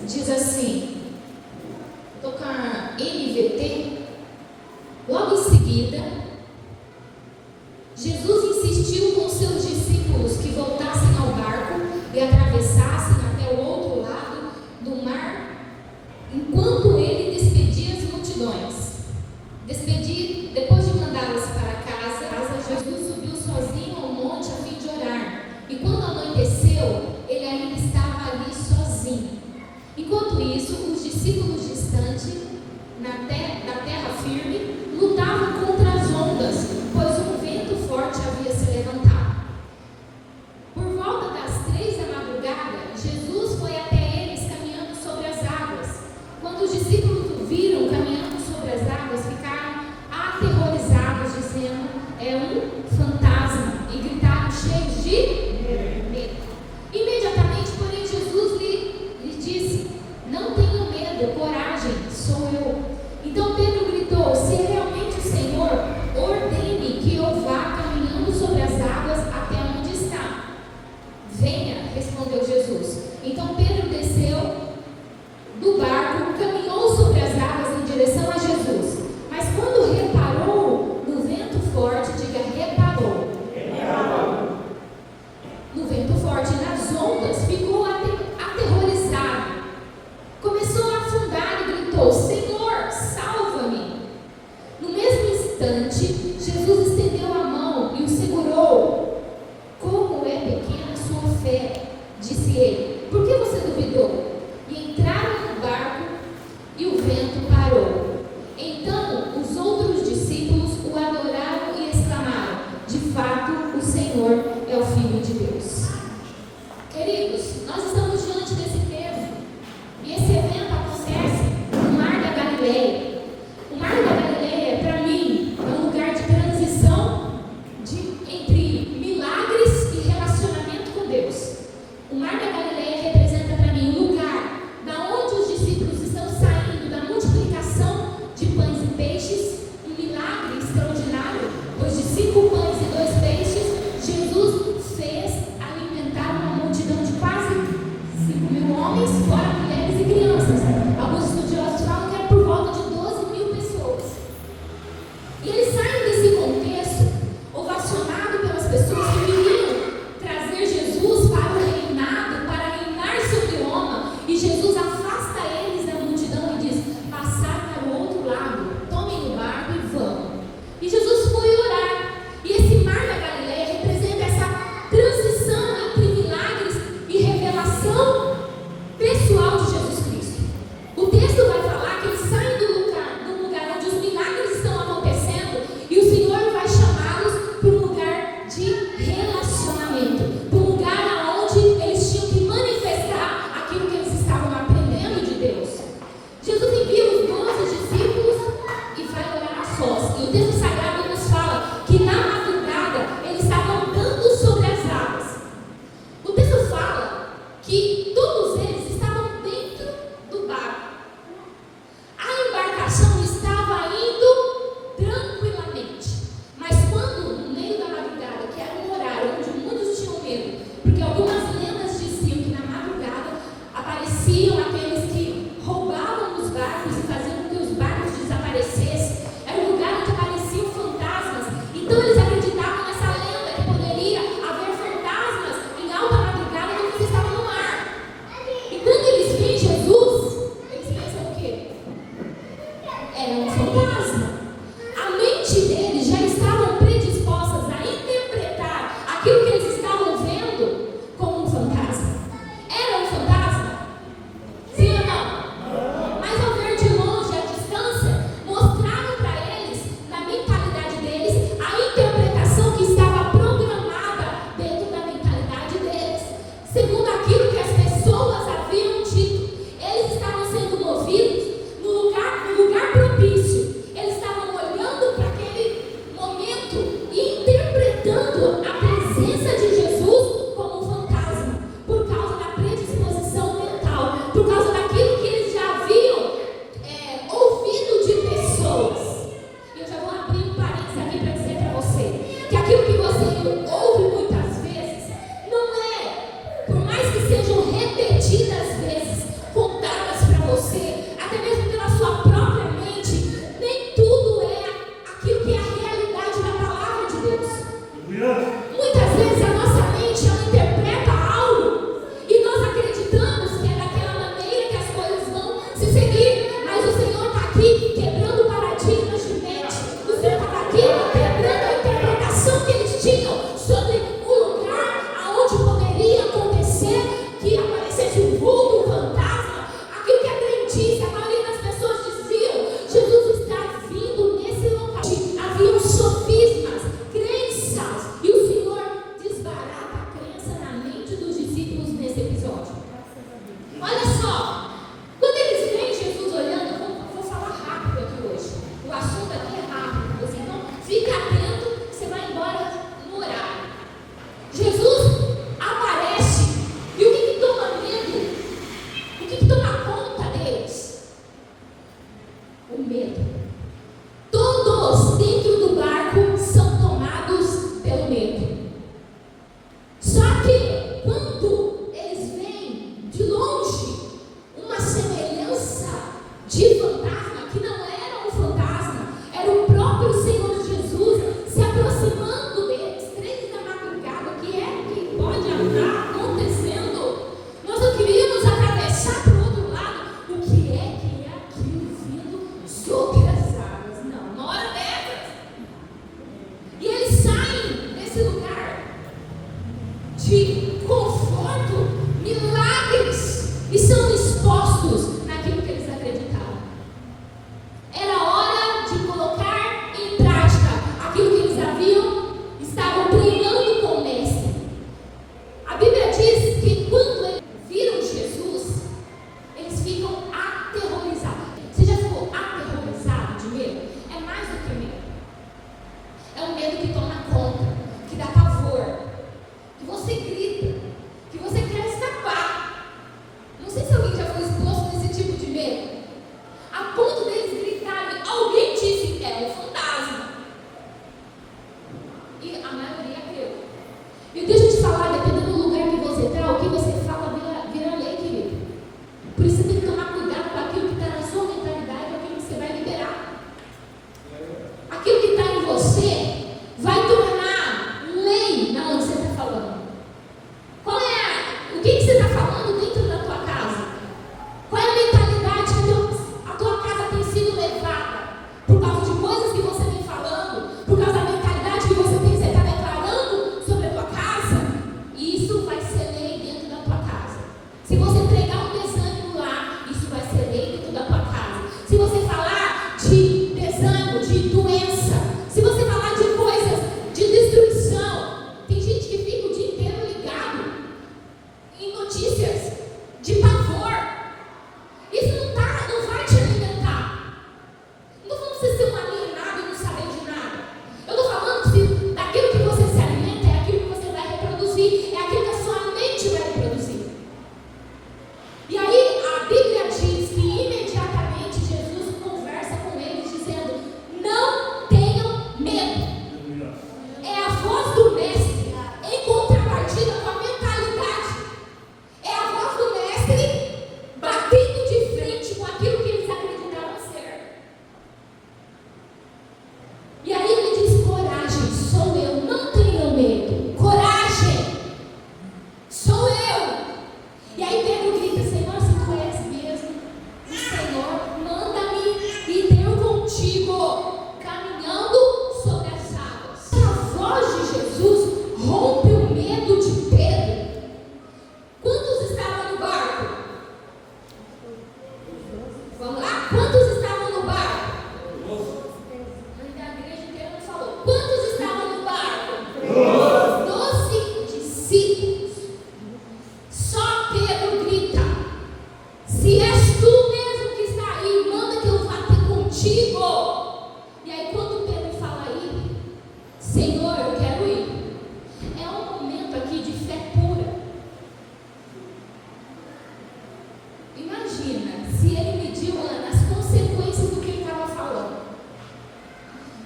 diz assim, vou tocar NVT. Logo em seguida, Jesus insistiu com seus discípulos que voltassem ao barco e atravessassem até o outro lado do mar, enquanto ele despedia as multidões. Depois de mandá-las para casa, Jesus subiu sozinho ao monte a fim de orar. E quando anoiteceu, ele ainda estava ali sozinho. Enquanto isso, os discípulos distantes, da terra firme, lutavam contra as ondas, pois um vento forte havia se levantado. Por volta das 3 da madrugada, Jesus foi até eles caminhando sobre as águas. Quando os discípulos o viram caminhando sobre as águas, ficaram aterrorizados, dizendo: é um fantasma, e gritaram cheios de medo. Imediatamente, porém, Jesus lhe disse: não tenham medo, coragem, sou eu. Então Pedro gritou: se é realmente o Senhor, ordene que eu vá caminhando sobre as águas até onde está. Venha, respondeu Jesus. Então Pedro desceu do barco, caminhou sobre as águas em direção a Jesus. Mas quando reparou no vento forte, diga reparou. No vento forte, nas ondas, ficou aterrorizado. Começou a afundar e gritou: Senhor, salva-me! No mesmo instante, Jesus estendeu a mão e o segurou. Como é pequena a sua fé, disse ele. Por que você duvidou? E entraram no barco e o vento parou. Então os outros discípulos o adoraram e exclamaram: de fato, o Senhor é o Filho de Deus. Queridos, nós estamos diante desse texto. E esse evento acontece no Mar da Galileia. O Mar da Galileia, para mim, é um lugar de transição entre milagres e relacionamento com Deus. O Mar da Galileia representa para mim um lugar da onde os discípulos estão saindo da multiplicação de pães e peixes, um milagre extraordinário, pois de 5 pães e 2 peixes, Jesus fez alimentar uma multidão de quase 5.000 homens, fora mulheres e crianças. Alguns estudiosos falam que era por volta de 12.000 pessoas. E eles saem desse contexto, ovacionado pelas pessoas que queriam trazer Jesus para o reinado, para reinar sobre Roma. E Jesus afasta eles da multidão e diz: passar para o outro lado, tomem o barco e vão. E Jesus foi orar. E esse Mar da Galileia representa essa transição entre milagres e revelação pessoal de Jesus Cristo. O texto vai falar que eles saem do lugar onde os milagres estão acontecendo e o Senhor vai chamá-los para um lugar de relacionamento, para um lugar onde eles tinham que manifestar aquilo que eles estavam aprendendo de Deus. Jesus envia os 12 discípulos e vai orar a sós. E o texto sagrado nos fala que na madrugada eles estavam andando sobre as águas. O texto fala que todos eles estavam dentro do barco. A embarcação estava indo tranquilamente. Mas quando, no meio da madrugada, que era um horário onde muitos tinham medo, porque algumas lendas diziam que na madrugada apareciam aqueles que roubavam os barcos e faziam com que os barcos desaparecessem. Era um lugar onde apareciam fantasmas. Então eles acreditavam nessa lenda que poderia haver fantasmas em alta madrugada quando eles estavam no mar. E quando eles veem Jesus, eles pensam o quê? Era um fantasma. A mente deles já estavam predispostas a interpretar aquilo que eles estavam vendo como um fantasma. Era um fantasma? Sim ou não? Mas ao ver de longe, à distância, mostraram para eles, na mentalidade deles, a interpretação que estava programada dentro da mentalidade deles. Segundo aquilo que as pessoas haviam dito, eles estavam sendo movidos no lugar propício. Eles estavam olhando para aquele momento e interpretando a presença de Jesus como um fantasma, por causa da predisposição mental, por causa daquilo que eles já haviam ouvido de pessoas. E eu já vou abrir um parênteses aqui para dizer para você que aquilo que você ouve muitas vezes não é, por mais que sejam repetidas vezes, contadas Por isso você tem que tomar cuidado com aquilo que está na sua mentalidade, com aquilo que você vai liberar. Aquilo que está em você vai tornar lei na onde você está falando. O que você está falando dentro da tua casa? Qual é a mentalidade que a tua casa tem sido levada? Por causa de coisas que você vem falando, por causa da mentalidade que você está declarando sobre a tua casa, e isso vai ser lei dentro da tua casa. Se você pregar um desânimo lá, isso vai ser lei dentro da tua casa. Se você falar de desânimo, de doença, se você falar de coisas de destruição, tem gente que fica o dia inteiro ligado em notícias de pavor. Isso não vai te alimentar. Não estou falando de você ser um alienado e não saber de nada. Eu estou falando que daquilo que você se alimenta é aquilo que você vai reproduzir, é aquilo que a sua mente vai reproduzir. E aí a Bíblia diz que imediatamente Jesus conversa com eles dizendo: não tenham medo. É a voz do mestre em contrapartida com a mentalidade. É a voz do mestre batendo de frente com aquilo que eles acreditavam ser. E aí ele diz: coragem, sou eu, não tenham medo. Coragem, sou eu. E aí Pedro grita: Senhor, se tu és mesmo o Senhor, manda-me ir eu contigo, caminhando sobre as águas. A voz de Jesus rompe o medo de Pedro. Quantos estavam no barco? Vamos lá? Quantos estavam no barco? A igreja inteira não falou. Quantos estavam no barco? 12 discípulos. Só Pedro grita: se és tu mesmo que está aí, manda que eu vá ter contigo. E aí quando Pedro fala aí, Senhor, eu quero ir, é um momento aqui de fé pura. Imagina se ele mediu as consequências do que ele estava falando.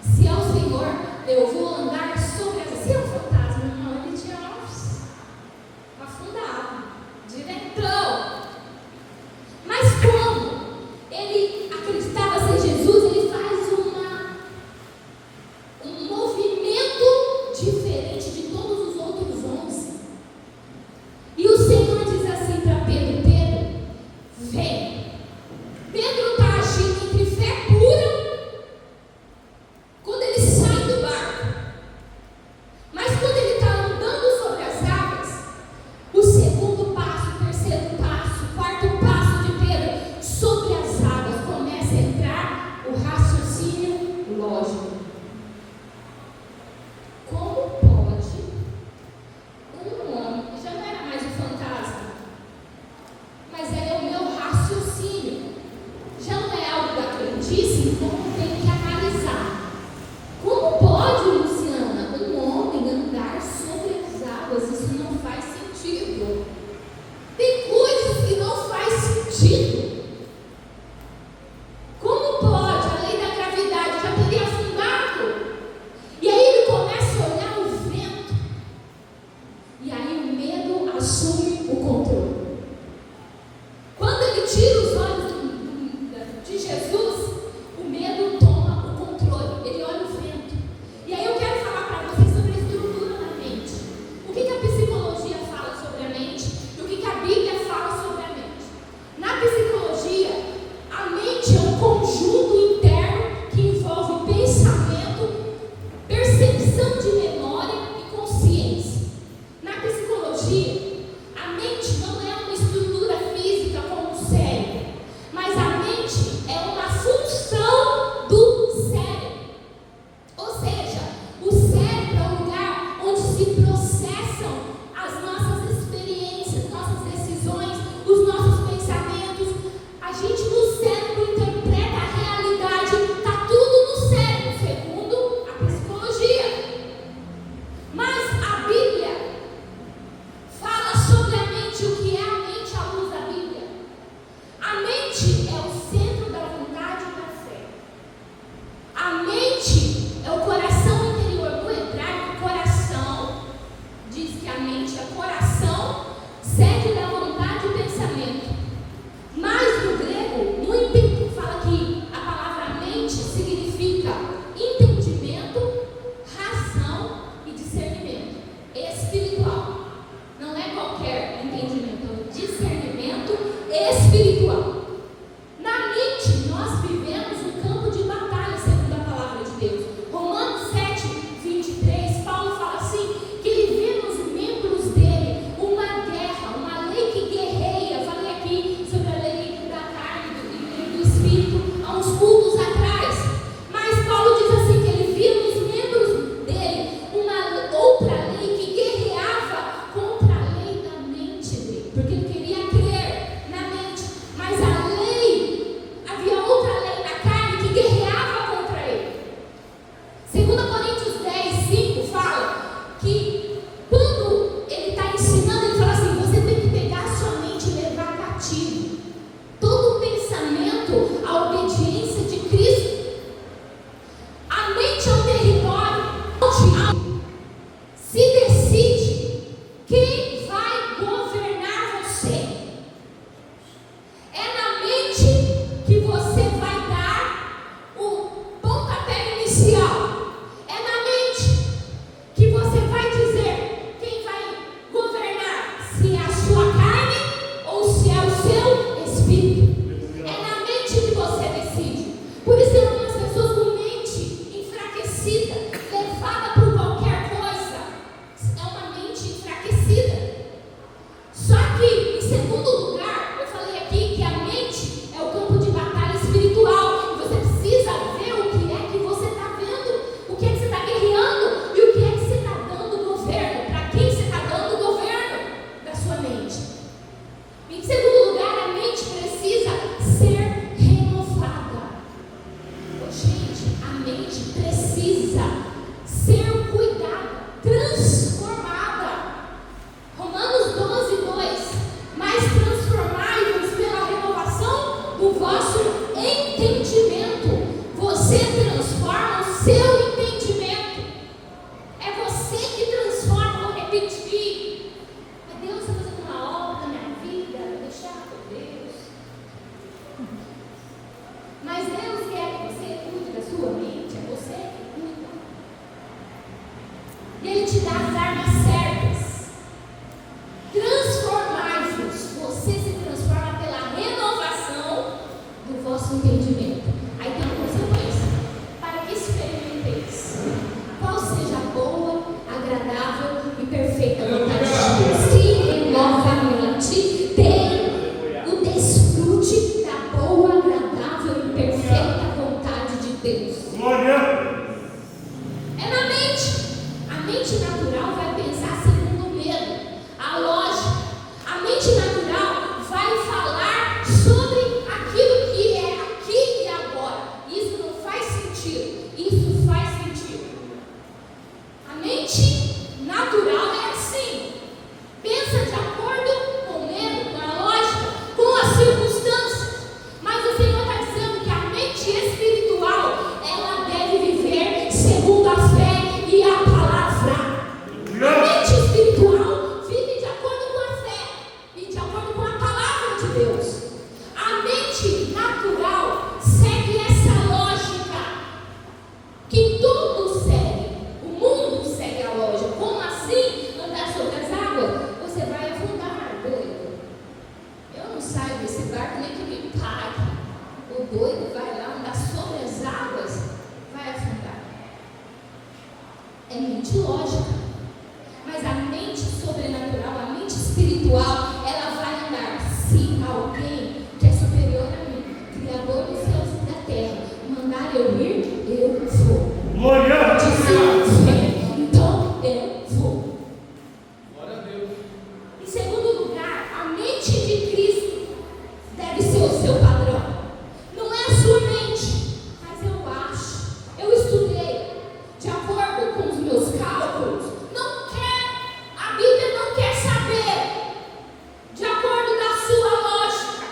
Se é o Senhor, eu vou andar sobre as... Se é um fantasma, não, ele tinha afundado, diretão. Mas como ele acreditava ser Jesus, ele faz um movimento diferente de todos os outros 11. E o Senhor diz assim para Pedro: Pedro, vem. Pedro está agindo entre fé pura quando ele sai do barco. Mas quando ele está andando sobre as águas, o segundo passo, o terceiro passo, o quarto passo de Pedro sobre as águas, começa a entrar o raciocínio lógico. Como pode um homem, já não era mais um fantasma, mas é o meu raciocínio, já não é algo da crendice, então eu tenho que analisar. Como pode, Luciana, um homem andar sobre as águas? Isso não faz sentido. Tem coisas que não faz sentido. Como pode? A lei da gravidade já teria afundado. E aí ele começa a olhar o vento. E aí o medo assume o controle. Quando ele tira os olhos de Jesus, o medo toma o controle. Ele olha o vento. E aí eu quero falar para vocês sobre a estrutura da mente. O que a psicologia fala sobre a mente e o que a Bíblia fala sobre a mente. Na psicologia, espiritual. Na mente, nós vivemos um campo de batalha, segundo a palavra de Deus. Romanos 7, 23, Paulo fala assim, que ele vê nos membros dele uma guerra, uma lei que guerreia. Falei aqui sobre a lei da carne e do espírito há uns cultos atrás. Mas Paulo diz assim, que ele via nos membros dele uma outra lei que guerreava contra a lei da mente dele, porque ele queria crer na mente, mas havia outra lei na carne que guerreava contra ele. 2 Coríntios 10, 5 fala que quando ele está ensinando, ele fala assim, você tem que pegar a sua mente e levar cativo todo o pensamento à obediência de Cristo. A mente é um território onde se decide quem vai governar você. É na mente que você vai dar o pontapé inicial. É na mente que você vai dizer quem vai governar, se é a sua carne ou se é o seu espírito. É na mente que você decide. Por isso tem algumas pessoas com mente enfraquecida, levada por qualquer coisa. É uma mente enfraquecida. Só que, em segundo lugar, eu falei aqui que a mente é o campo de batalha espiritual. E você precisa ver o que é que você está vendo, o que é que você está guerreando e o que é que você está dando governo, para quem você está dando governo da sua mente. Em segundo lugar, a mente precisa ser renovada. Gente, a mente precisa ser cuidada, transformada. Romanos 12, 2. Mas transformai-vos pela renovação do vosso entendimento. Você transforma o seu entendimento. É você que transforma. Vou repetir. Deus está fazendo uma obra na minha vida. Vou deixar com Deus. Mas Deus quer que você cuide da sua mente. É você que cuida. E Ele te dá as armas certas. Transformai-vos. Você se transforma pela renovação do vosso entendimento. Aí tem uma consequência. Para que experimenteis qual seja a boa, agradável e perfeita vontade de Deus. Se novamente tem o desfrute da boa, agradável e perfeita vontade de Deus. É na mente. A mente natural vai pensar segundo o medo, a lógica. A mente natural vai falar sobre aquilo que é aqui e agora. Isso não faz sentido. Isso faz sentido. A mente natural é assim. Pensa de acordo com o medo, com a lógica, com as circunstâncias. Mas o Senhor está dizendo que a mente espiritual, ela deve viver segundo a fé e a palavra. A mente espiritual vive de acordo com a fé e de acordo com a palavra de Deus. A mente natural segue essa lógica que tudo segue. O mundo segue a lógica. Como assim andar sobre as águas? Você vai afundar, doido. Eu não saio desse barco nem que me pague. O doido vai lá andar sobre as águas, vai afundar. É mente lógica. Mas a mente sobrenatural, a mente espiritual, ela vai andar. Se alguém que é superior a mim, Criador dos céus e da terra, mandar eu ir, eu vou. Glória! Dizer, então eu vou. Glória a Deus. Em segundo lugar, a mente de Cristo deve ser o seu padrão. Não é a sua mente, mas eu acho. Eu estudei de acordo com os meus cálculos. A Bíblia não quer saber de acordo da sua lógica.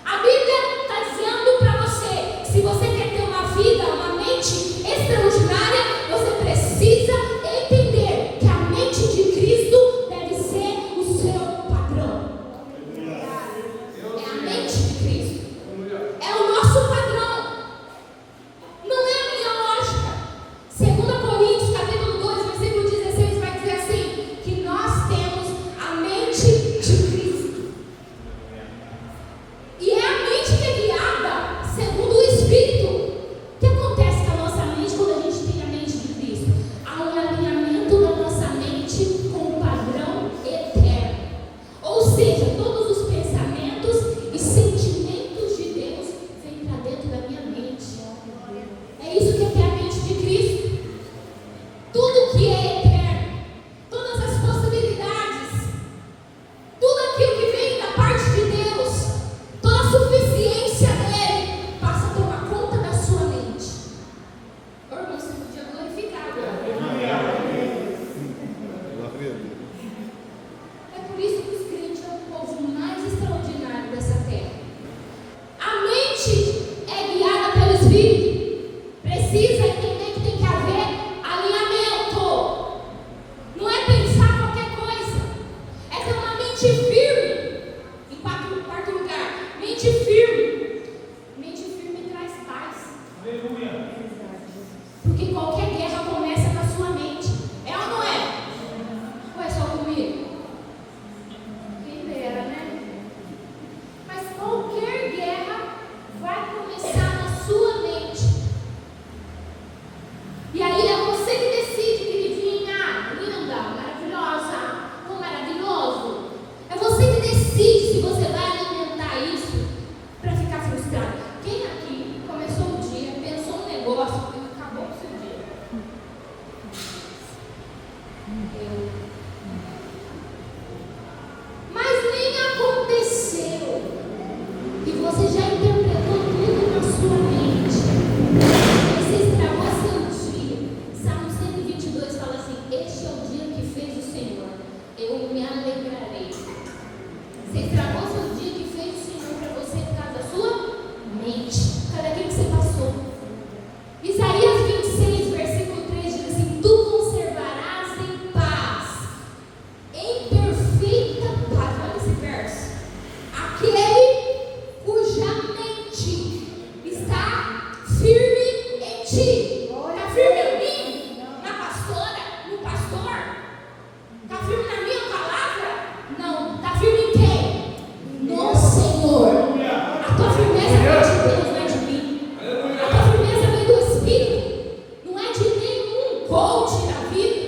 A Bíblia está dizendo para você, se você quer ter uma vida, uma mente extraordinária, você precisa E você já interpretou tudo na sua mente. Você estragou seu dia. Salmo 122 fala assim: este é o dia que fez o Senhor, eu me alegrarei. Você estragou seu dia que fez o Senhor para você por causa da sua mente, por causa daquilo que você passou. Isaías 26, versículo 3 diz assim: tu conservarás em paz, em perfeita paz. Olha esse verso. Aquele cuja mente está firme em ti. Está firme em mim? Na pastora? No pastor? Está firme na minha palavra? Não. Está firme em quem? No Senhor. A tua firmeza vem de Deus, não é de mim. A tua firmeza vem do Espírito. Não é de nenhum coach da vida.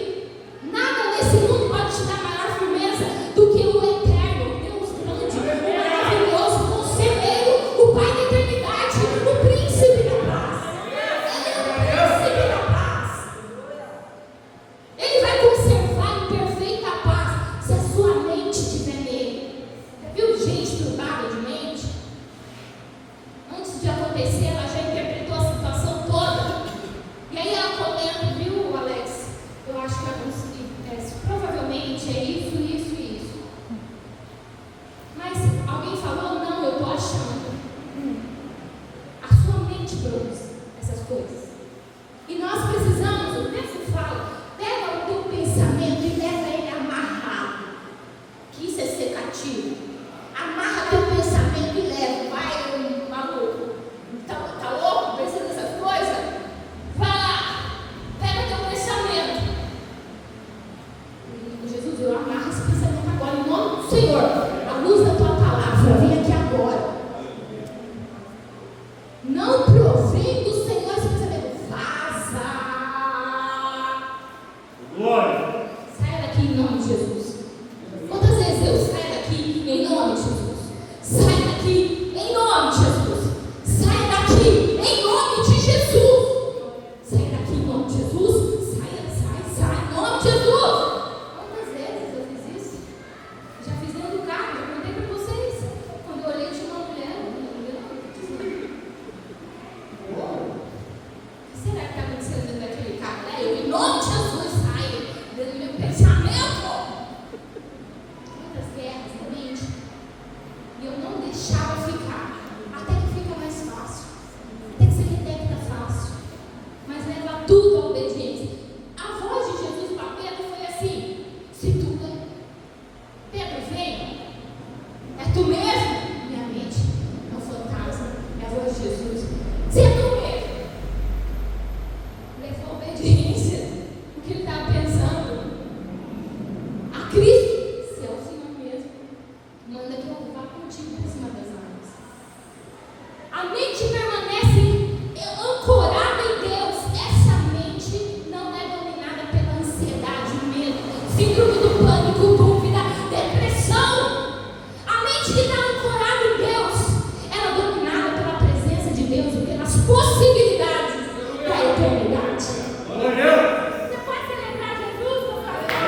Nada nesse mundo pode te dar maior firmeza do que o eterno, Deus grande, maravilhoso, conselheiro, o Pai da eternidade, o príncipe da paz. Ele é o príncipe da paz. Ele vai conservar em perfeita paz se a sua mente estiver nele. Já viu gente turbada de mente? Antes de acontecer, ela já interpretou a situação toda. E aí ela comenta, viu, Alex? Eu acho que vai conseguir. Provavelmente é isso, isso e isso. Mas alguém falou, não, eu estou achando. A sua mente produz essas coisas. E nós precisamos, o texto fala, pega o teu pensamento e leva ele amarrado. Que isso é ser cativo. Amarra teu pensamento e leva. Vai, maluco. Tá louco pensando nessas coisas? Vai lá. Pega teu pensamento. Jesus, eu amarro esse pensamento agora em nome do Senhor. A luz da tua palavra vem aqui agora. Não provém do Senhor esse pensamento. Vaza. Glória. Saia daqui em nome de Jesus. Quantas vezes eu saio daqui em nome de Jesus? Sai daqui em nome de Jesus. Sai daqui em nome de Jesus. Sai daqui em nome de Jesus. Sai em nome de Jesus. Quantas vezes eu fiz isso? Já fiz dentro do carro, já contei para vocês. Quando eu olhei, tinha uma mulher. O que será que está acontecendo dentro daquele carro? Eu, em nome de Jesus, saio dentro do meu pensamento. Muitas guerras na mente. E eu não deixava ficar. Até que fica mais fácil. Até que você detecta fácil. Mas leva tudo à obediência. A voz de Jesus para Pedro foi assim: se tu Pedro, vem. É tu mesmo? Minha mente é um fantasma. É a voz de Jesus. Se é tu mesmo. Levou a obediência. O que ele estava pensando? A Cristo, se é o Senhor mesmo, manda que eu vá contigo por cima das águas. A mente permanece ancorada em Deus. Essa mente não é dominada pela ansiedade, medo, síndrome do pânico, dúvida, depressão. A mente que está ancorada em Deus, ela é dominada pela presença de Deus e pelas possibilidades da eternidade. Glória. Você pode celebrar Jesus, meu pai? A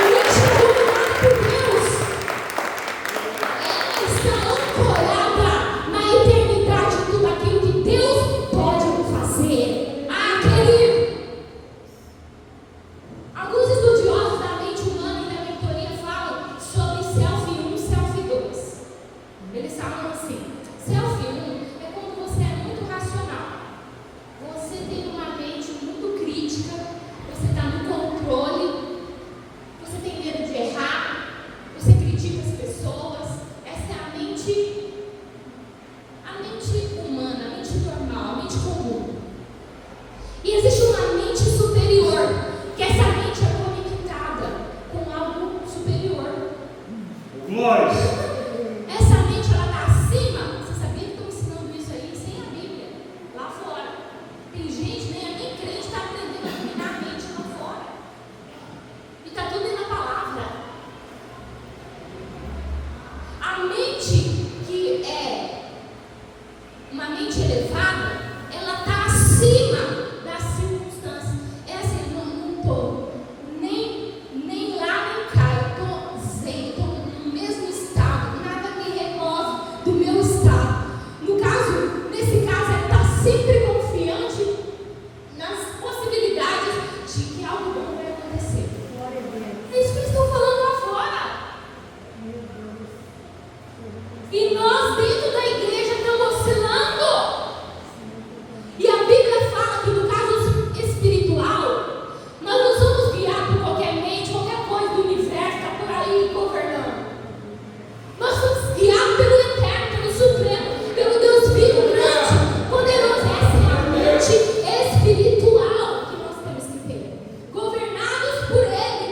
mente é dominada por Deus. Ela está ancorada na eternidade de tudo aquilo que Deus pode fazer. Ah, querido. Alguns estudiosos da mente humana e da mentoria falam sobre self 1 e self 2. Eles falam assim: self 1 é quando você é muito racional. Você tem uma mente muito crítica, você está no controle, você tem medo de errar, você critica as pessoas. Essa é a mente humana, a mente normal, a mente comum. E existe uma mente superior, que essa mente é conectada com algo superior. Glória. Essa mente, ela está acima. Você sabia que estão ensinando isso aí sem a Bíblia? Lá fora. Tem gente, nem crente está aprendendo a dominar a mente lá fora. E está tudo na palavra. A mente que é uma mente elevada, ela está acima das circunstâncias. É assim, não estou nem lá nem cá. Eu estou zen, estou no mesmo estado. Nada me E nós dentro da igreja estamos oscilando. E a Bíblia fala que no caso espiritual, nós não somos guiados por qualquer mente, qualquer coisa do universo que está por aí governando. Nós somos guiados pelo Eterno, pelo Supremo, pelo Deus vivo, grande, poderoso. Essa é a mente espiritual que nós temos que ter, governados por Ele.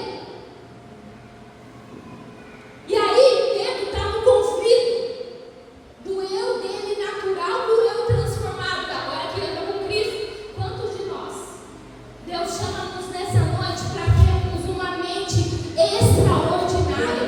E aí, Pedro está no conflito do eu dele natural para o eu transformado, agora que anda com Cristo. Quantos de nós? Deus chama-nos nessa noite para termos uma mente extraordinária,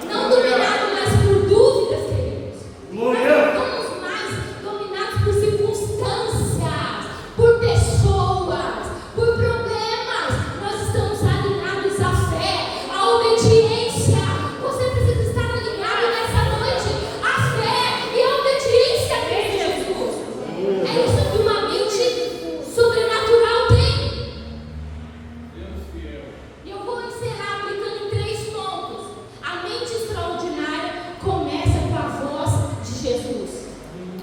não dominado mais por dúvidas, queridos. Nós não estamos mais dominados por circunstâncias, por pessoas, por problemas. Nós estamos alinhados à fé, à obediência. Você precisa estar alinhado nessa noite à fé e à obediência a Jesus. É isso que uma mente sobrenatural tem. E eu vou encerrar aplicando em 3 pontos. A mente extraordinária começa com a voz de Jesus.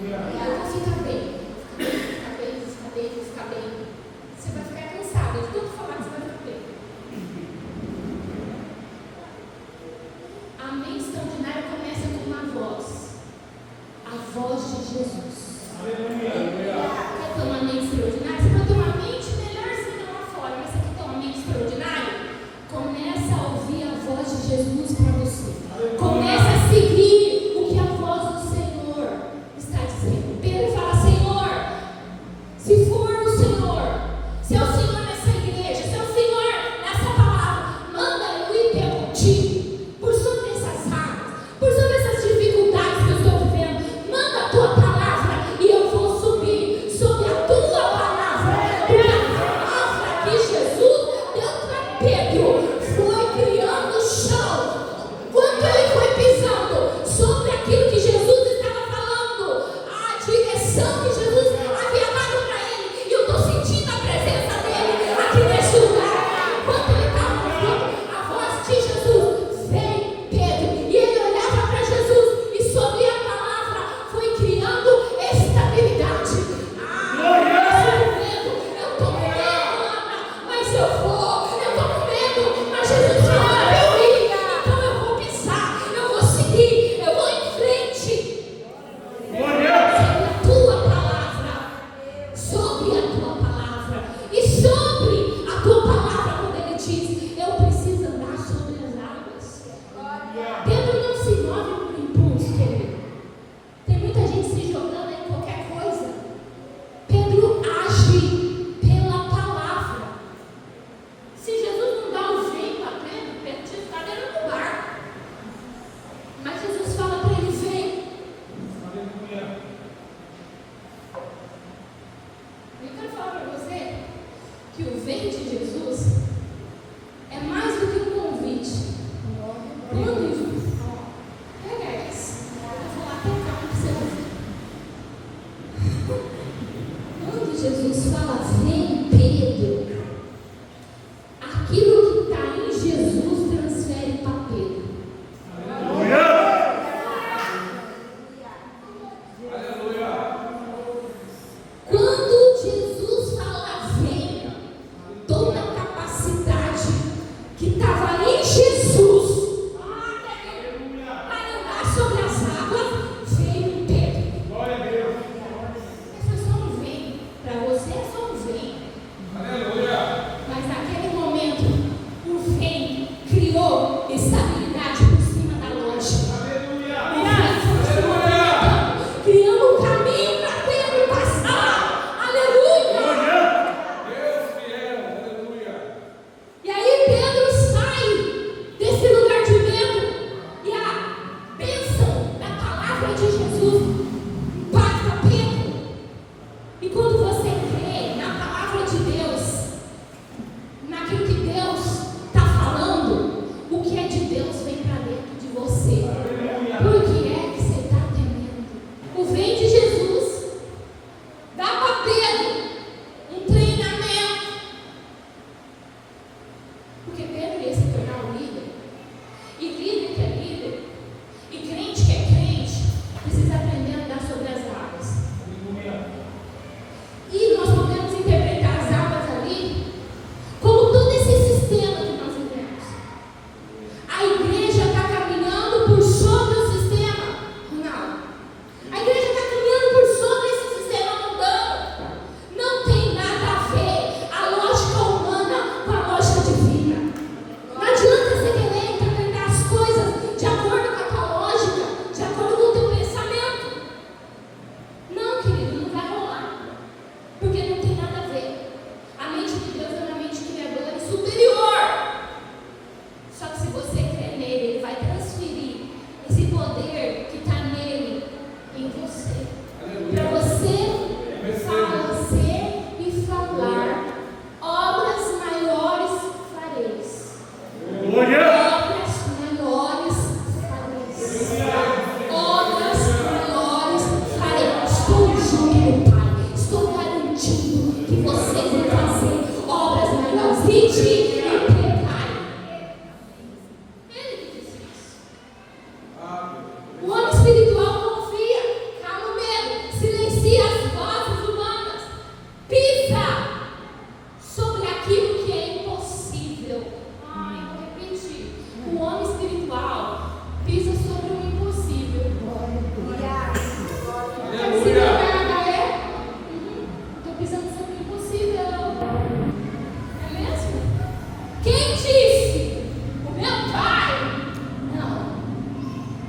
Eu vou ficar bem. Ficar bem. Você vai ficar cansado de tanto falar que você vai ficar bem. A mente extraordinária começa com uma voz. A voz de Jesus. Quer ter uma mente extraordinária? Você pode ter uma mente melhor se não lá fora, mas você quer ter uma mente extraordinária? Começa a ouvir a voz de Jesus para você. Começa a seguir o que a voz do Senhor está dizendo. Pedro fala: Senhor, se for o Senhor, se é o Senhor nessa igreja, se é o Senhor nessa palavra, manda eu ir ter contigo por sobre essas águas, por sobre essas dificuldades que eu estou vivendo. Manda a tua palavra e eu vou subir sobre a tua palavra. Porque a palavra que Jesus deu para Pedro foi criando o chão. Quando ele foi pisando sobre aquilo que Jesus estava falando, a direção que Jesus havia dado para ele, e eu estou sentindo a presença dele aqui neste lugar. Quando ele estava ouvindo a voz de Jesus, vem Pedro, e ele olhava para Jesus, e sobre a palavra foi criando estabilidade. Eu estou com medo, Ana, mas eu vou. Eu estou com medo, mas Jesus fala para eu ir. Então eu vou pisar, eu vou seguir, eu vou em frente. Sobre a tua palavra, e sobre a tua palavra, quando ele diz: eu preciso andar sobre as águas. Pedro não se move por impulso, querido. Tem muita gente se jogando em qualquer coisa. Pedro age pela palavra. Se Jesus não dá o vento a Pedro, Pedro tinha ficado dentro do barco. Mas Jesus fala para ele: vem. Eu quero falar para você que o vem de Jesus é mais do que um convite. Pega essa. Eu vou falar até calma para você ouvir. Quando Jesus fala: vem Pedro, aquilo que está em Jesus transfere para Pedro. Quando Jesus fala vem, toda a capacidade que estava em Jesus para andar sobre as águas veio em Pedro. Foi só um vem. Para você é só um vem. Mas naquele momento, o vem criou estabilidade por cima da lógica. O vem foi se movimentando, criando um caminho para Pedro passar. Aleluia! E aí Pedro sai desse lugar de medo, e a bênção da palavra de Jesus impacta Pedro. E quando você crê na palavra de Deus, naquilo que Deus está falando, o que é de Deus vem para dentro de você. Por que é que você está temendo? O vem de Jesus dá para Pedro um treinamento. Porque Pedro ia se tornar um líder. E líder que é líder, e crente que é crente, de ti e pecai. Ele que disse isso. O homem espiritual confia, calma o medo, silencia as vozes humanas, pisa sobre aquilo que é impossível. Ai, vou repetir. O homem espiritual pisa sobre o impossível. Estou pisando sobre o impossível. É mesmo? Quem disse? O meu pai? Não.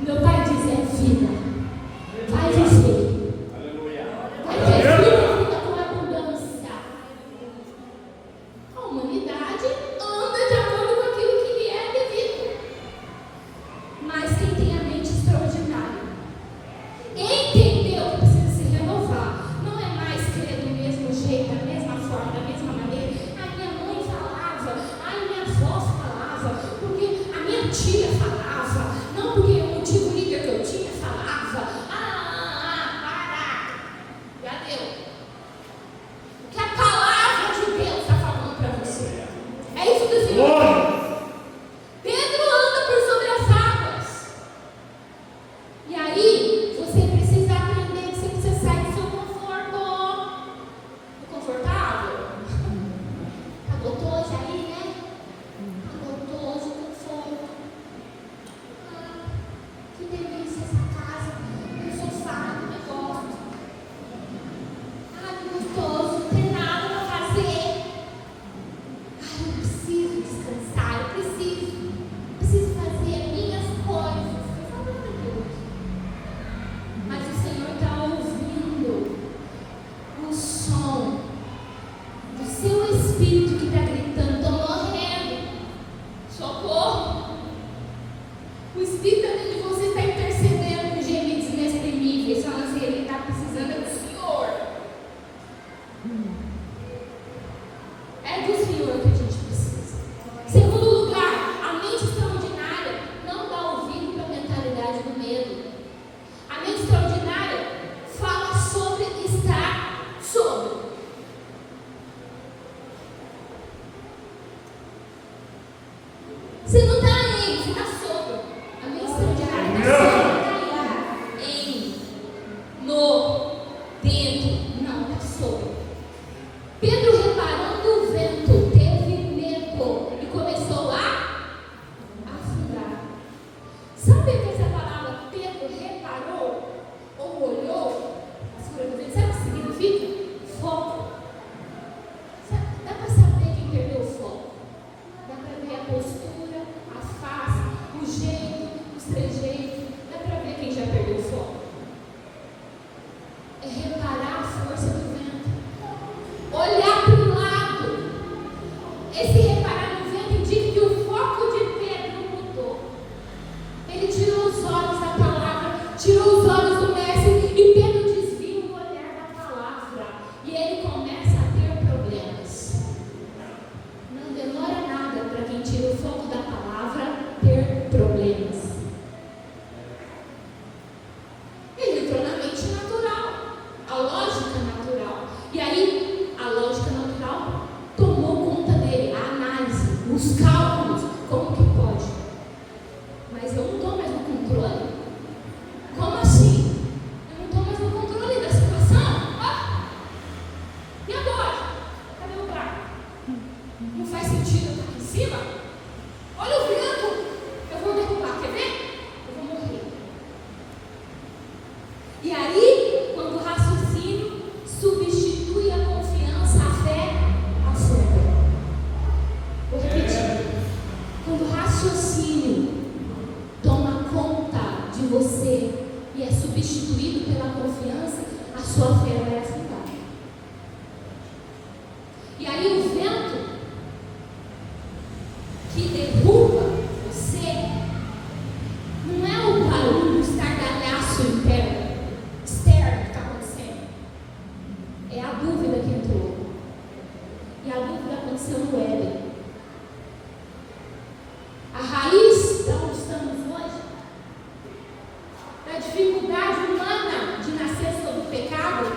Meu pai diz é vida. Vai viver. Vai ter vida com abundância. A humanidade anda de acordo com aquilo que lhe é devido. Mas quem tem a mente extraordinária entendeu que precisa se renovar. Não é mais querer do mesmo jeito, da mesma forma, da mesma maneira. A minha mãe falava, a minha avó falava, porque a minha tia falava, não porque o antigo líder que eu tinha falava. Para! Já deu. O que a palavra de Deus está falando para você? É isso que o Senhor quer. Pedro anda por sobre as águas. E aí, você precisa aprender que você precisa sair do seu conforto. Confortável? Tá gostoso aí, né? Tá gostoso, conforto. Que delícia essa casa. O sofá, que negócio. Que gostoso. Não tem nada pra fazer. Eu preciso descansar. Eu preciso fazer as minhas coisas. Mas o Senhor está ouvindo o som do seu espírito que está gritando: estou morrendo, socorro. O espírito dentro de você está intercedendo com gemidos inexprimíveis, falando assim: ele está precisando do Senhor. É do Senhor que a gente precisa. Segundo lugar, a mente extraordinária não dá ouvido para a mentalidade do medo. A mente extraordinária fala sobre estar sobre. Você não está em, você está sobre. A mente extraordinária está sobre. Em, no, dentro. Não, está sobre. Pedro, reparando o vento, teve medo e começou a afundar. Sabe o que essa palavra Pedro reparou ou olhou? Sabe o que significa? Foco. Dá para saber quem perdeu o foco. Dá para ver a postura, a face, o jeito, os trejeitos. Dá para ver quem já perdeu o foco. É reparar a força do vento. Olhar para o lado. Esse reparar no vento indica que o foco de Pedro mudou. Ele tirou os olhos da palavra, tirou os olhos do mestre, e Pedro desvia o olhar da palavra. E ele começa a ter problemas. Não demora nada para quem tira o foco da palavra ter problemas. Ele entrou na mente natural, a lógica natural. E aí, a lógica natural tomou conta dele, a análise, os cálculos. Como que pode? Mas eu não estou mais no controle. Como assim? Eu não estou mais no controle da situação? E agora? Cadê o barco? Não faz sentido eu estar aqui em cima? Olha o vento! Eu vou derrubar, quer ver? Eu vou morrer. E aí, quando o raciocínio substitui a confiança, a fé, afunda. Vou repetir. Quando o raciocínio toma conta de você e é substituído pela confiança, a sua fé vai afundar. E aí o vento que derruba você não é o barulho, o estardalhaço externo que está acontecendo. É a dúvida que entrou. E a dúvida aconteceu no Éden. A raiz da onde estamos hoje, da dificuldade humana de nascer sob o pecado,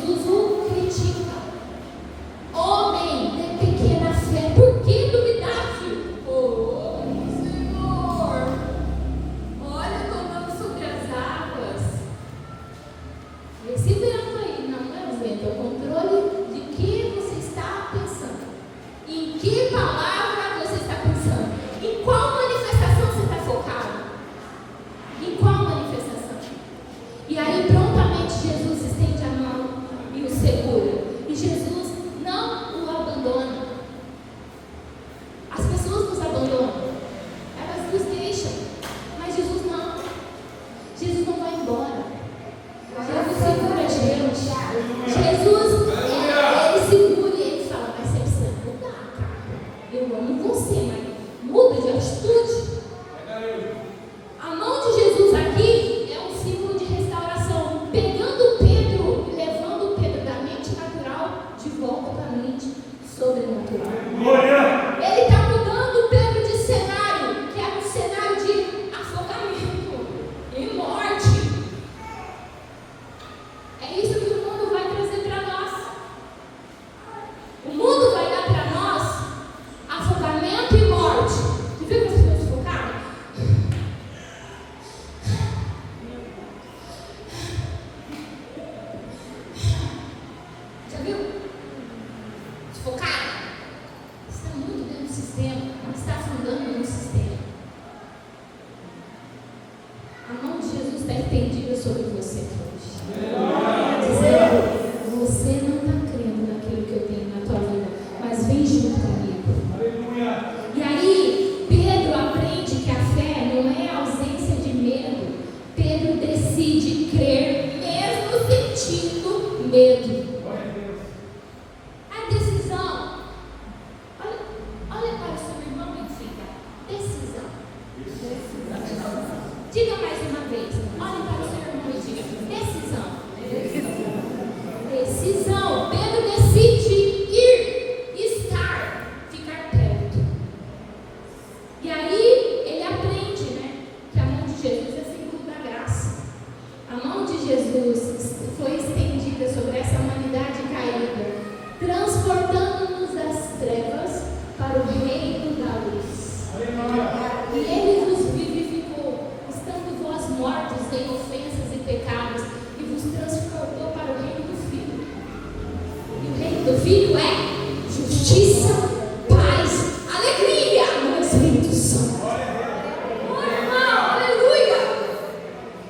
Jesus o critica. Homem de pequena fé, por que duvidaste? Oh, Senhor, olha, tomando sobre as águas. Esse vento aí, não é o vento, é o controle de que você está pensando. Em que palavra você está pensando? Em qual manifestação você está focado? Em qual manifestação? E aí, prontamente, Jesus estende a mão e o segura. E Jesus não o abandona. As pessoas nos abandonam. Elas nos deixam. Mas Jesus não. Jesus não vai embora. Jesus segura a gente. Jesus, ele segura e ele fala, mas você precisa mudar, cara. Eu amo você, mas muda de atitude. A mão de Jesus aqui é um símbolo de restauração, pegando Pedro e levando Pedro da mente natural de volta para a mente sobrenatural. Glória! Ele está mudando Pedro de cenário, que era um cenário de afogamento e morte. É isso que o mundo vai trazer para nós. O mundo vai dar para nós afogamento e morte. Você viu que as pessoas focaram? Já viu? Desfocado? Está muito dentro do sistema, está afundando no sistema. A mão de Jesus está estendida sobre você hoje. Dizendo, você não está crendo naquilo que eu tenho na tua vida, mas vem junto comigo. E aí, Pedro aprende que a fé não é ausência de medo. Pedro decide crer, mesmo sentindo medo. A decisão. Olha para o seu irmão e diga: decisão. Diga mais uma vez. Olha para o seu irmão e diga: decisão. Decisão. Pedro decide ir, estar, ficar perto. E aí ele aprende, né, que a mão de Jesus é símbolo da graça. A mão de Jesus foi estendida sobre essa humanidade caída, transportando-nos das trevas para o reino da luz. E ele nos vivificou, estando vós mortos em ofensas e pecados, e vos transportou para o reino do Filho. E o reino do Filho é justiça, paz, alegria no Espírito Santo. Irmão, aleluia!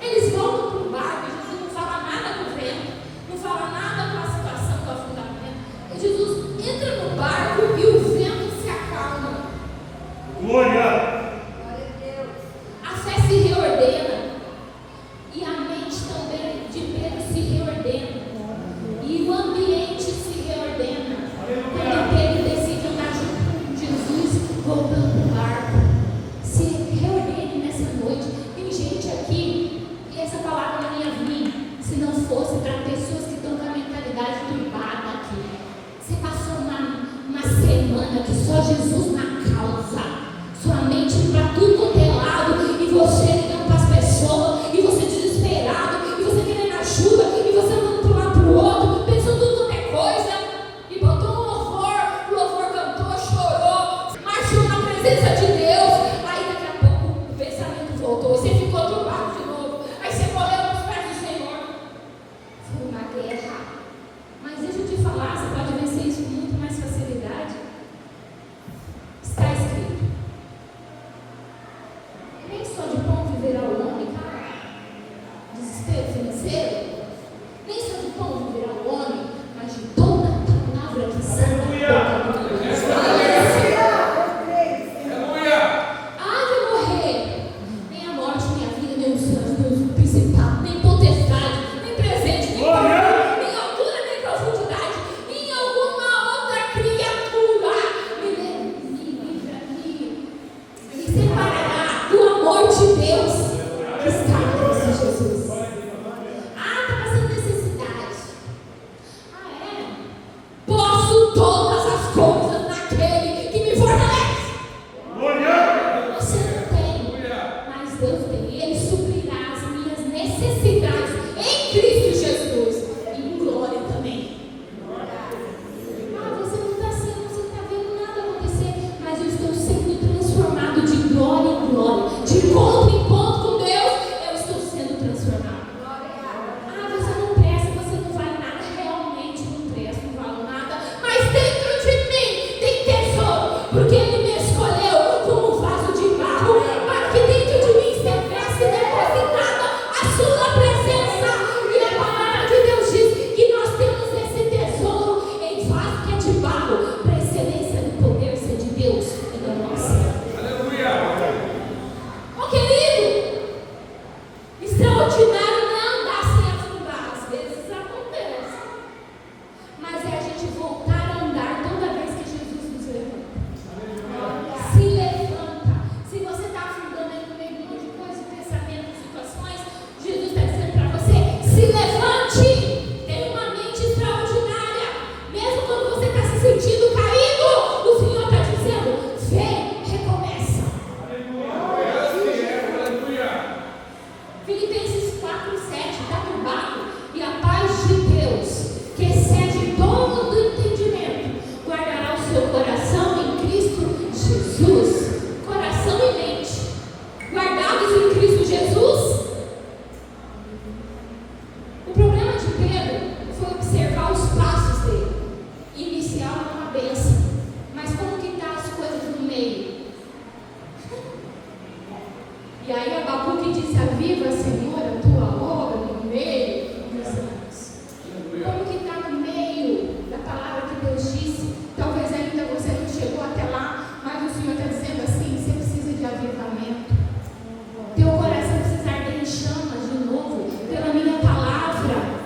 Eles voltam para o barco, Jesus não fala nada com o vento, não fala nada com a situação do afundamento. E Jesus entra no barco e o vento se acalma. Glória! A fé se reordena. E a mente também de Pedro se reordena. E o ambiente se reordena. Quando Pedro decide andar junto com Jesus, voltando para o barco. Se reordene nessa noite. Tem gente aqui, e essa palavra não ia vir se não fosse para pessoas que estão com a mentalidade turbada aqui. Você passou uma semana que só Jesus na causa. Sua mente para tudo quanto é lado, e você ligando para as pessoas, e você desesperado, e você querendo ajuda, e você andando para um lado para o outro, pensando tudo quanto é coisa, e botou um louvor, o louvor cantou, chorou, marchou na presença de Deus, aí daqui a pouco o pensamento voltou, você ficou turbado de novo, aí você correu nos pés do Senhor. Foi uma guerra. Mas deixa eu te falar, você pode vencer isso com muito mais facilidade. Está escrito: nem só de pão viverá o homem, cara. Desespero financeiro. Nem só de pão viverá o homem, mas de toda a palavra que sai da boca de Deus. Ah, de eu morrer. Nem a morte, nem a vida, nem os anjos, nem o principado, nem potestade, nem presente, nem futuro, nem altura, nem profundidade, nem alguma outra criatura me separará do amor de Deus que está em Cristo Jesus. Ah, está passando necessidade. Ah, é? Posso todas as coisas naquele que me fortalece. Glória! Você não tem, mas Deus tem. Ele suprirá as minhas necessidades em Cristo Jesus. E em glória também. E aí Abacuque disse: aviva, Senhor, a tua obra no meio dos anos. Como que está no meio da palavra que Deus disse? Talvez ainda você não chegou até lá, mas o Senhor está dizendo assim: você precisa de avivamento. Teu coração precisa arder em chamas de novo pela minha palavra.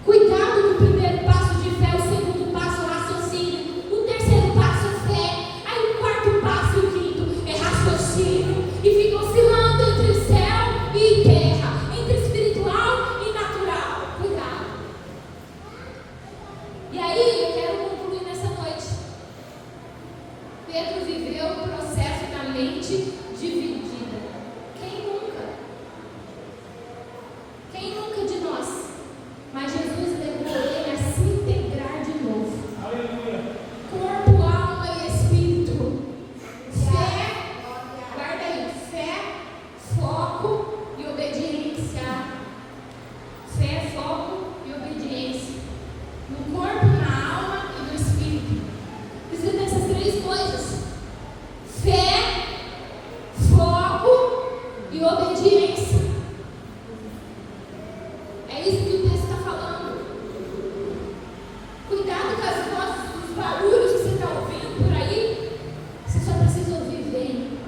Cuidado com o primeiro passo de fé, o segundo passo, raciocínio, o terceiro passo, fé, aí o quarto passo e o quinto é raciocínio, e fica oscilando entre céu e terra, entre espiritual e natural. Cuidado. E aí eu quero concluir nessa noite. Pedro viveu o processo da mente dividida. Quem nunca? Quem nunca de nós? Mas Jesus levou ele a se integrar de novo. Aleluia. Corpo, alma e espírito. Fé, guarda aí, fé, foco e obediência. Fé, foco e obediência. No corpo, na alma e no espírito. Precisa dessas três coisas: fé, foco e obediência. É isso que o texto está falando. Cuidado com as vozes, os barulhos que você está ouvindo por aí. Você só precisa ouvir bem.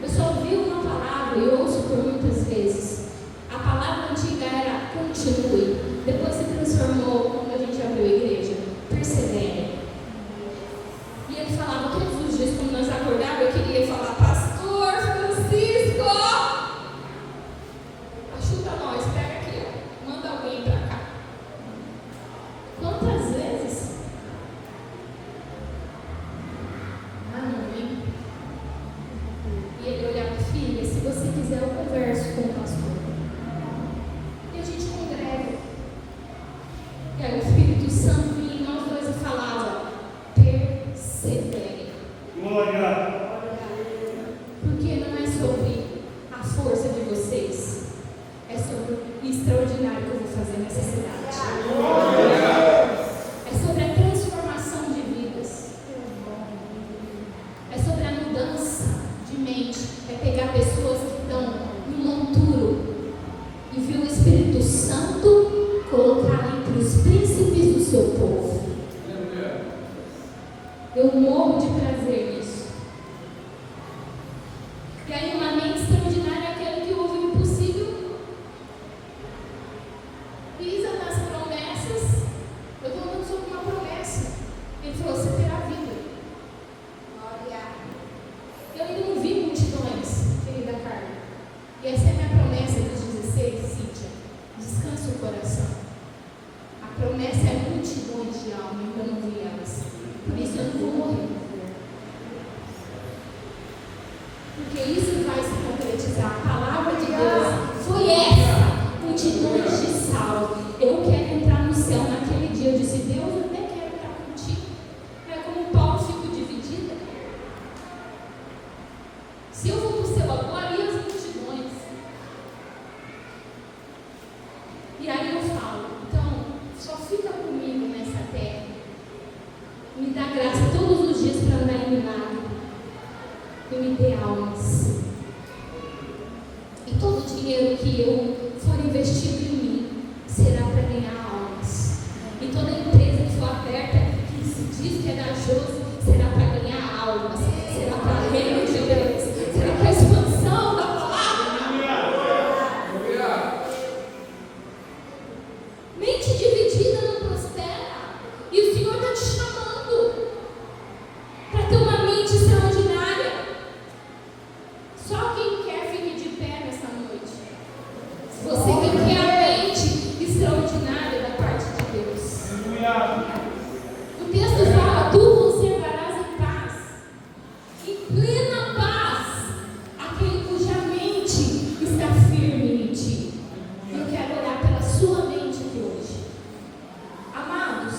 Eu só ouvi uma palavra e ouço por muitas vezes. A palavra antiga era continue. Depois se transformou, quando a gente abriu a igreja, persevere. E ele falava todos os dias, quando nós acordávamos, eu queria falar: Pastor Francisco, ajuda nós, pega aqui, ó, manda alguém para cá. Quantas vezes? Amém. E ele olhava: filha, se você quiser eu converso com o pastor. E a gente congrega. E aí o Espírito Santo vinha em nós dois e falava: persevere. Glória. Porque não é sobre a força de vocês, é sobre o extraordinário que eu vou fazer nessa cidade. É sobre a transformação de vidas. É sobre a mudança de mente. É pegar pessoas que estão no monturo e ver o Espírito Santo colocar entre os príncipes do seu povo. Eu morro de prazer nisso. E aí uma mente extraordinária é aquela que ouve o impossível, pisa nas promessas. Eu estou falando sobre uma promessa. Ele falou: você terá vida. Eu ainda não vi multidões, querida Carla. E essa é a minha promessa dos 16, Cíntia. Descansa o coração. A promessa é multidões de alma, ainda não vi elas. Por isso eu não vou morrer. Porque isso vai se concretizar. A palavra de Deus foi essa: multidões de sal. Eu quero entrar no céu naquele dia. Eu disse: Deus, eu nem quero estar contigo. É como Paulo, fico dividida. Se eu vou para o céu agora, e as multidões? E aí eu falo: então, só fica comigo nessa terra. Me dá graça todos os dias para andar em milagre. E me dê almas. E todo o dinheiro que eu for investido em mim será para ganhar almas. E toda empresa que for aberta, que se diz que é da Josi, será para ganhar almas. Será para o reino de Deus. Será para a expansão da palavra. Mente dividida não prospera. E o Senhor está te chamando para ter uma mente extraordinária. Só quem quer fique de pé nessa noite. Você que quer a mente extraordinária da parte de Deus. O texto fala: tu conservarás em paz, em plena paz, aquele cuja mente está firme em ti. Eu quero orar pela sua mente aqui hoje. Amados,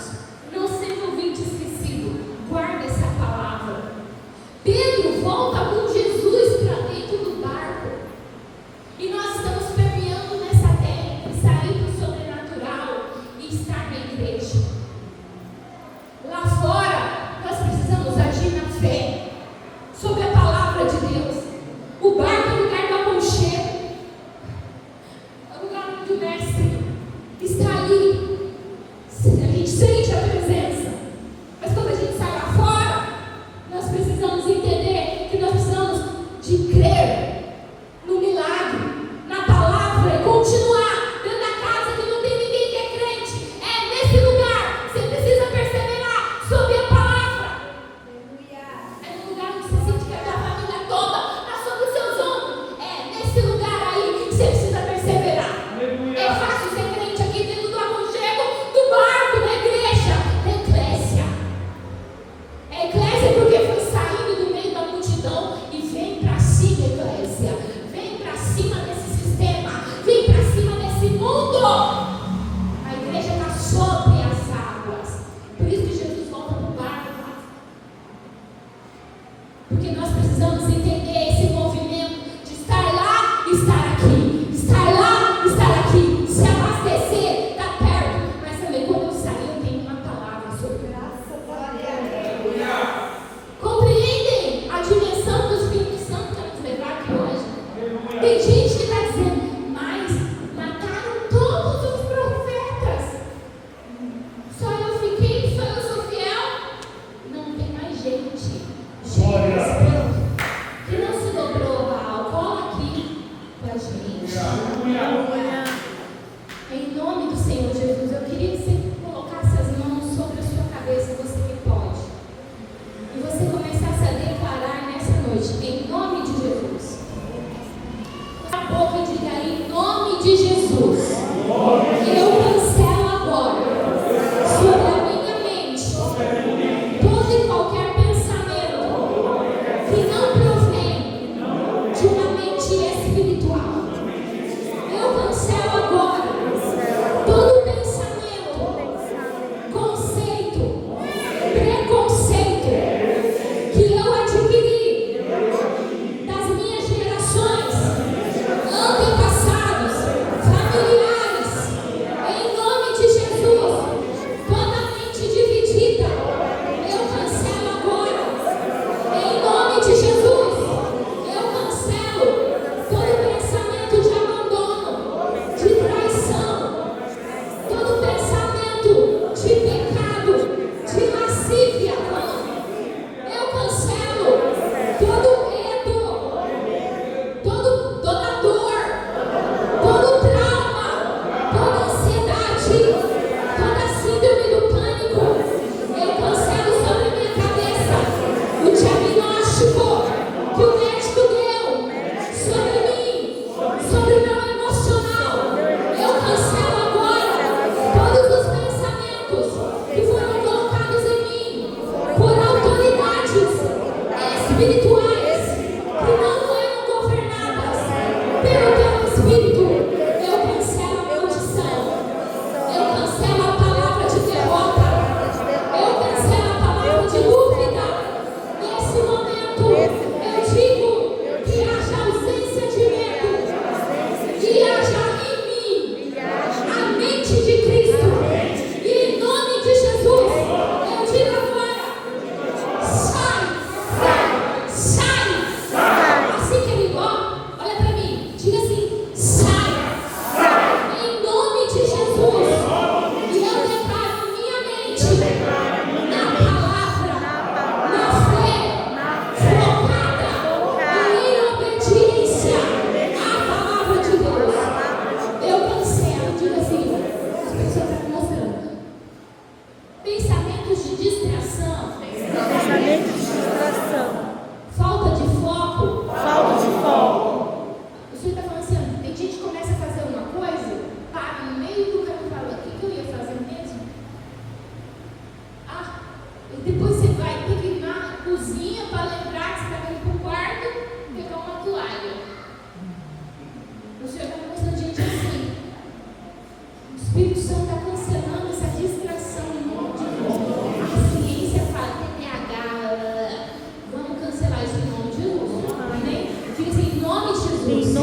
não seja ouvinte esquecido. Guarda essa palavra. Pedro volta com Jesus para dentro do de crer no milagre, na palavra e continuar dentro da casa que não tem ninguém que é crente. É nesse lugar que você precisa perseverar sobre a palavra. É no lugar onde você sente que a tua família toda está sobre os seus ombros. É nesse lugar aí que você precisa perseverar. É fácil ser crente aqui dentro do aconchego, do barco, da igreja, da eclésia. É eclésia porque foi saindo do meio da multidão e vem para cima, eclésia. Vem para cima desse sistema. Vem para cima desse mundo. A igreja está sobre as águas. Por isso que Jesus volta para o barco. Porque nós precisamos entender esse movimento de estar lá e estar aqui. Estar lá e estar aqui. Se abastecer, está perto. Mas também quando eu sair, eu tenho uma palavra sobre graça. Compreendem a dimensão do Espírito Santo que nos levar aqui hoje? Tem gente que está dizendo, mas mataram todos os profetas. Só eu fiquei, só eu sou fiel. Não tem mais gente. Que não se dobrou a Baal. Cola aqui com a gente. Em nome do Senhor Jesus, eu queria que você colocasse as mãos sobre a sua cabeça, você que pode. E você começasse a declarar nessa noite, em nome de Jesus. A boca e diga aí, em nome de Jesus. Eu cancelo agora sobre a minha mente todo e qualquer pensamento que não provém de uma mente espiritual. Eu cancelo agora todo pensamento, conceito, preconceito que eu adquiri das minhas gerações, antepassados, familiares. Em nome de Jesus, toda mente dividida, eu cancelo agora. Em nome de Jesus, eu cancelo todo pensamento de abandono, de traição, todo pensamento de pecado, de lascívia. Eu cancelo todo medo, toda dor, todo trauma, toda ansiedade, toda síndrome do pânico. Eu cancelo sobre minha cabeça o diagnóstico que o médico deu sobre mim, sobre o meu emocional. Eu cancelo agora todos os pensamentos que foram colocados em mim por autoridades espirituais que não eram governadas pelo teu Espírito. Eu cancelo a maldição. Eu cancelo a palavra de derrota. Eu cancelo a palavra de dúvida. Nesse momento, eu digo que haja ausência de medo e haja em mim a mente de Cristo. E em nome de Jesus, eu digo agora: sai, sai, sai. Assim que ele igual, olha para mim, diga assim: sai, em nome de Jesus. E eu declaro a minha mente na palavra, na fé, focada em obediência à palavra de Deus. Eu cancelo, diga assim, as pessoas estão me mostrando. Pensamentos de distração, falta de foco. O senhor está falando assim, tem gente que começa a fazer uma coisa, para no meio do caminho e fala, o que eu ia fazer mesmo? E depois você vai ter que ir na cozinha para lembrar que você está indo para o quarto pegar uma toalha. O senhor está mostrando gente assim. O Espírito Santo está cancelando essa distração em nome de Deus. A ciência fala TDAH. Vamos cancelar isso em nome de Jesus. Amém? Diga assim, em nome de Jesus.